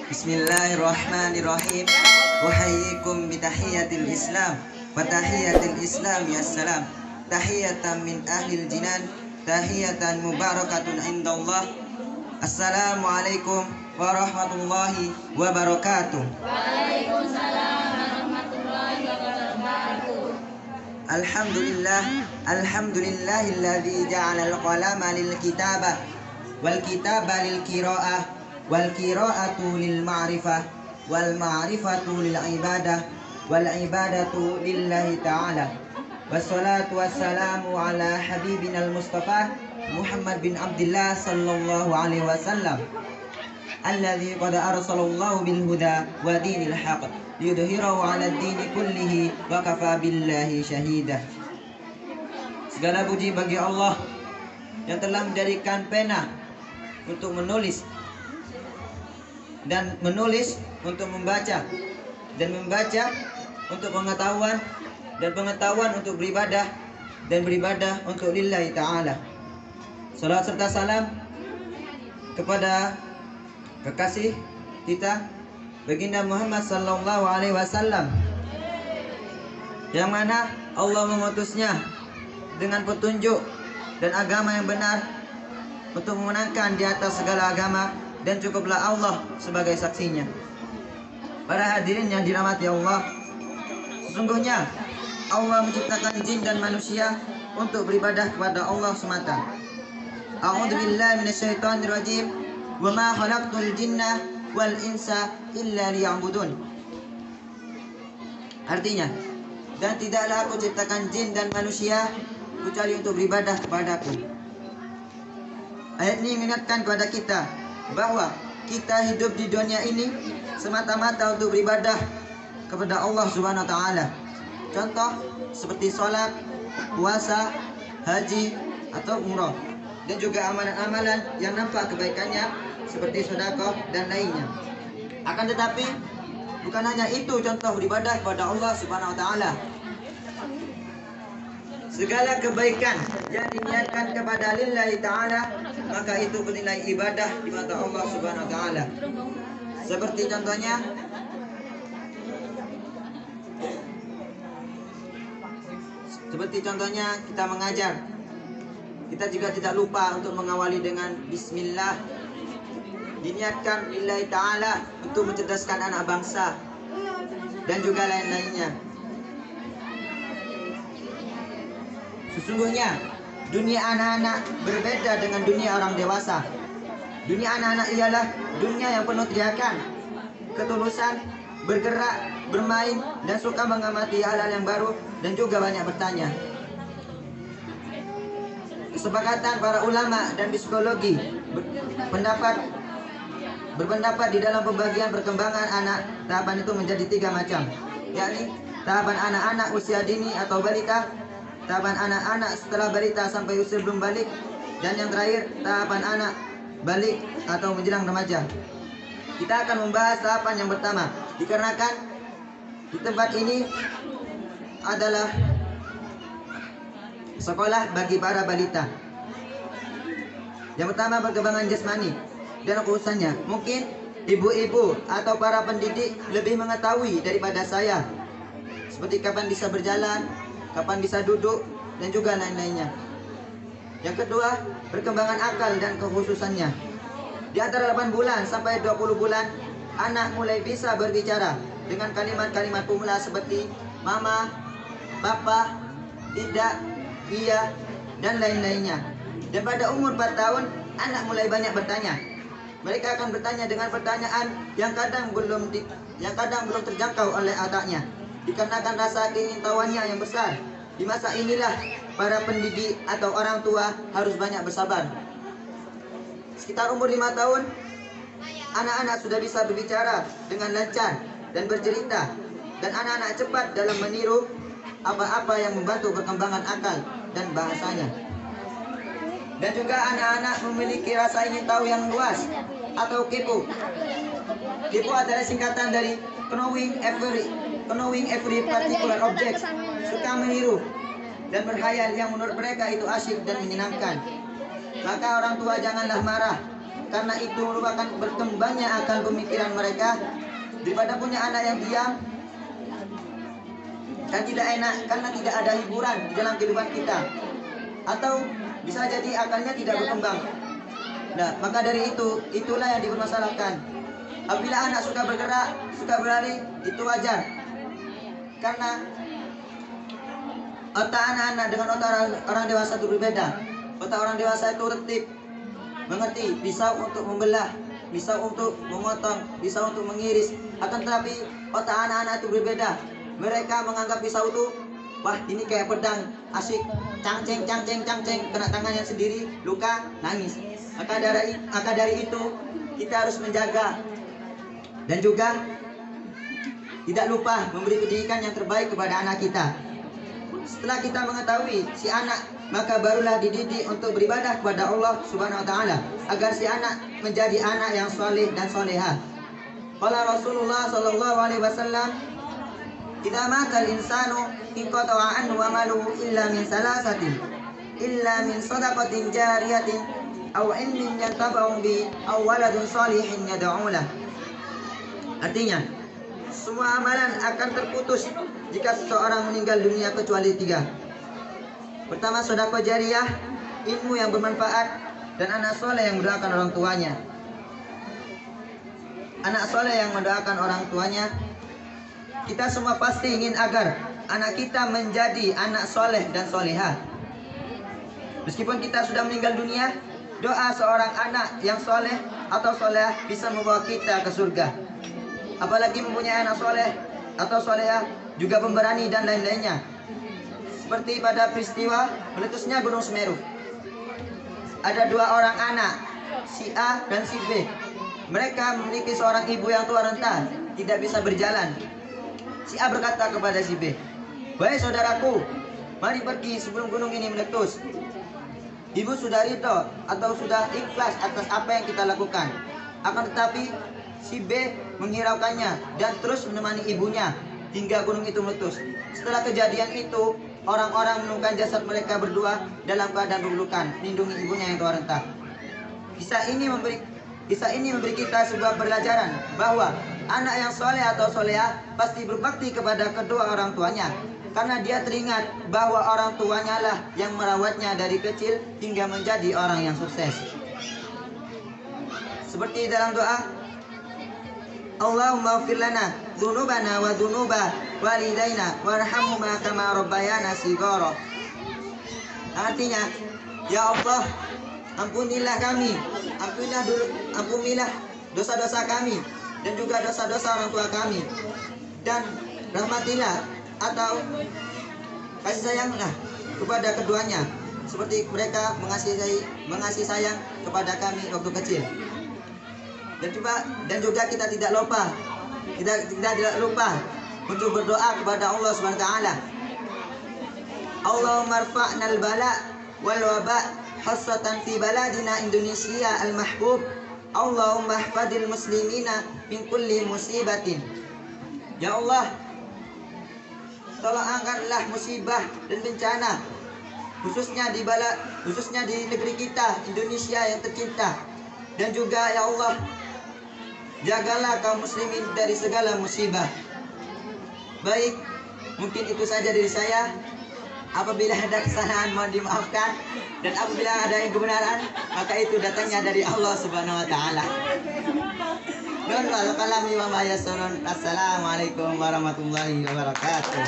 Bismillahirrahmanirrahim. Uhayyikum bitahiyatil Islam wa tahiyatil Islam assalam. Tahiyatan min ahlil jinan, tahiyatan mubarakatun indallah. Assalamualaikum warahmatullahi wabarakatuh. Waalaikumsalam warahmatullahi wabarakatuh. Alhamdulillahilladzi ja'alal qalama lil kitaba wal kitaba lil qiraah wal qiraatu lil ma'rifah wal ma'rifatu lil ibadah wal ibadatu lillahi ta'ala. Wassalatu wassalamu ala habibina al-Mustafa Muhammad bin Abdullah sallallahu alaihi wasallam alladzi qad arsalallahu bil huda wa dinil haqq liyudhhirahu 'ala ad-dini kullihi wa kafa billahi syahida. Segala puji bagi Allah yang telah menjadikan pena untuk menulis dan menulis untuk membaca dan membaca untuk pengetahuan dan pengetahuan untuk beribadah dan beribadah untuk lillahi ta'ala. Salat serta salam kepada kekasih kita baginda Muhammad sallallahu alaihi wasallam yang mana Allah mengutusnya dengan petunjuk dan agama yang benar untuk memenangkan di atas segala agama, dan cukuplah Allah sebagai saksinya. Para hadirin yang dirahmati Allah, sesungguhnya Allah menciptakan jin dan manusia untuk beribadah kepada Allah semata. A'udzubillahi minasyaitonirrajim. Wa ma khalaqtul jinna wal insa illa liya'budun. Artinya, dan tidaklah aku ciptakan jin dan manusia kecuali untuk beribadah kepadaku. Ayat ini mengingatkan kepada kita bahwa kita hidup di dunia ini semata-mata untuk beribadah kepada Allah Subhanahu wa taala. Contoh seperti sholat, puasa, haji atau umrah, dan juga amalan-amalan yang nampak kebaikannya seperti sedekah dan lainnya. Akan tetapi bukan hanya itu contoh beribadah kepada Allah Subhanahu wa taala. Segala kebaikan yang diniatkan kepada lillahi ta'ala, maka itu bernilai ibadah di mata Allah Subhanahu wa taala. Seperti contohnya kita mengajar. Kita juga tidak lupa untuk mengawali dengan bismillah. Diniatkan lillahi ta'ala untuk mencerdaskan anak bangsa dan juga lain-lainnya. Sesungguhnya dunia anak-anak berbeda dengan dunia orang dewasa. Dunia anak-anak ialah dunia yang penuh teriakan, ketulusan, bergerak, bermain, dan suka mengamati hal-hal yang baru, dan juga banyak bertanya. Kesepakatan para ulama dan psikologi berpendapat di dalam pembagian perkembangan anak, tahapan itu menjadi 3 macam, yakni tahapan anak-anak usia dini atau balita, tahapan anak-anak setelah balita sampai usia belum balik, dan yang terakhir tahapan anak balik atau menjelang remaja. Kita akan membahas tahapan yang pertama, dikarenakan di tempat ini adalah sekolah bagi para balita. Yang pertama, perkembangan jasmani dan urusannya. Mungkin ibu-ibu atau para pendidik lebih mengetahui daripada saya, seperti kapan bisa berjalan, kapan bisa duduk, dan juga lain-lainnya. Yang kedua, perkembangan akal dan kekhususannya. Di antara 8 bulan sampai 20 bulan, anak mulai bisa berbicara dengan kalimat-kalimat pemula seperti mama, papa, tidak, iya, dan lain-lainnya. Dan pada umur 4 tahun, anak mulai banyak bertanya. Mereka akan bertanya dengan pertanyaan yang kadang belum terjangkau oleh otaknya, dikarenakan rasa keingintahuannya yang besar. Di masa inilah para pendidik atau orang tua harus banyak bersabar. Sekitar umur 5 tahun, anak-anak sudah bisa berbicara dengan lancar dan bercerita, dan anak-anak cepat dalam meniru apa-apa yang membantu perkembangan akal dan bahasanya. Dan juga anak-anak memiliki rasa ingin tahu yang luas atau kepo. Kepo adalah singkatan dari knowing every particular object. Suka meniru dan berkhayal yang menurut mereka itu asyik dan menyenangkan. Maka orang tua janganlah marah karena itu merupakan berkembangnya akal pemikiran mereka, daripada punya anak yang diam dan tidak enak karena tidak ada hiburan di dalam kehidupan kita, atau bisa jadi akalnya tidak berkembang. Nah, maka dari itulah yang dipermasalahkan. Apabila anak suka bergerak, suka berlari, itu wajar, karena otak anak-anak dengan otak orang dewasa itu berbeda. Otak orang dewasa itu tertib, mengerti, bisa untuk membelah, bisa untuk memotong, bisa untuk mengiris. Akan tetapi otak anak-anak itu berbeda. Mereka menganggap pisau itu, wah ini kayak pedang, asik, cangceng, kena tangannya sendiri, luka, nangis. Maka dari itu kita harus menjaga dan juga tidak lupa memberi pendidikan yang terbaik kepada anak kita. Setelah kita mengetahui si anak, maka barulah dididik untuk beribadah kepada Allah Subhanahu wa taala, agar si anak menjadi anak yang saleh dan salehah. Qala Rasulullah sallallahu alaihi wasallam, "Idza mata al-insanu inqata'a anhu amaluhu illa min salasatin, illa min shadaqatin jariyatin aw ilmin yantaba'u bi aw waladun salihin yad'u lahu." Artinya, semua amalan akan terputus jika seseorang meninggal dunia kecuali 3. Pertama, sedekah jariyah, ilmu yang bermanfaat, dan anak soleh yang mendoakan orang tuanya. Anak soleh yang mendoakan orang tuanya, kita semua pasti ingin agar anak kita menjadi anak soleh dan solehah. Meskipun kita sudah meninggal dunia, doa seorang anak yang soleh atau solehah bisa membawa kita ke surga. Apalagi mempunyai anak soleh atau solehah, juga pemberani dan lain-lainnya. Seperti pada peristiwa meletusnya Gunung Semeru, ada 2 orang anak, si A dan si B. Mereka memiliki seorang ibu yang tua renta, tidak bisa berjalan. Si A berkata kepada si B, "Wahai saudaraku, mari pergi sebelum gunung ini meletus." Ibu sudah ridho atau sudah ikhlas atas apa yang kita lakukan. Akan tetapi si B menghiraukannya dan terus menemani ibunya hingga gunung itu meletus. Setelah kejadian itu, orang-orang menemukan jasad mereka berdua dalam keadaan berluka, melindungi ibunya yang tua renta. Kisah ini memberi kita sebuah pelajaran bahwa anak yang soleh atau solehah pasti berbakti kepada kedua orang tuanya, karena dia teringat bahwa orang tuanya lah yang merawatnya dari kecil hingga menjadi orang yang sukses. Seperti dalam doa, Allahumma ighfir lana dzunubana wa dzunuba walidaina warhamhuma kama rabbayana shighara. Artinya, ya Allah, ampunilah kami, ampunilah dosa-dosa kami dan juga dosa-dosa orang tua kami, dan rahmatilah atau kasih sayanglah kepada keduanya seperti mereka mengasihi sayang kepada kami waktu kecil. Dan juga kita tidak lupa untuk berdoa kepada Allah Subhanahu wa taala. Allahumma rfa'nal bala wal waba khassatan fi baladina Indonesia al-mahbub. Allahumma ihfadil muslimina min kulli musibatin. Ya Allah, tolong angkatlah musibah dan bencana khususnya di negeri kita Indonesia yang tercinta, dan juga ya Allah, jagalah kaum muslimin dari segala musibah. Baik, mungkin itu saja dari saya. Apabila ada kesalahan mohon dimaafkan, dan apabila ada yang kebenaran maka itu datangnya dari Allah Subhanahu wa taala. Assalamualaikum warahmatullahi wabarakatuh.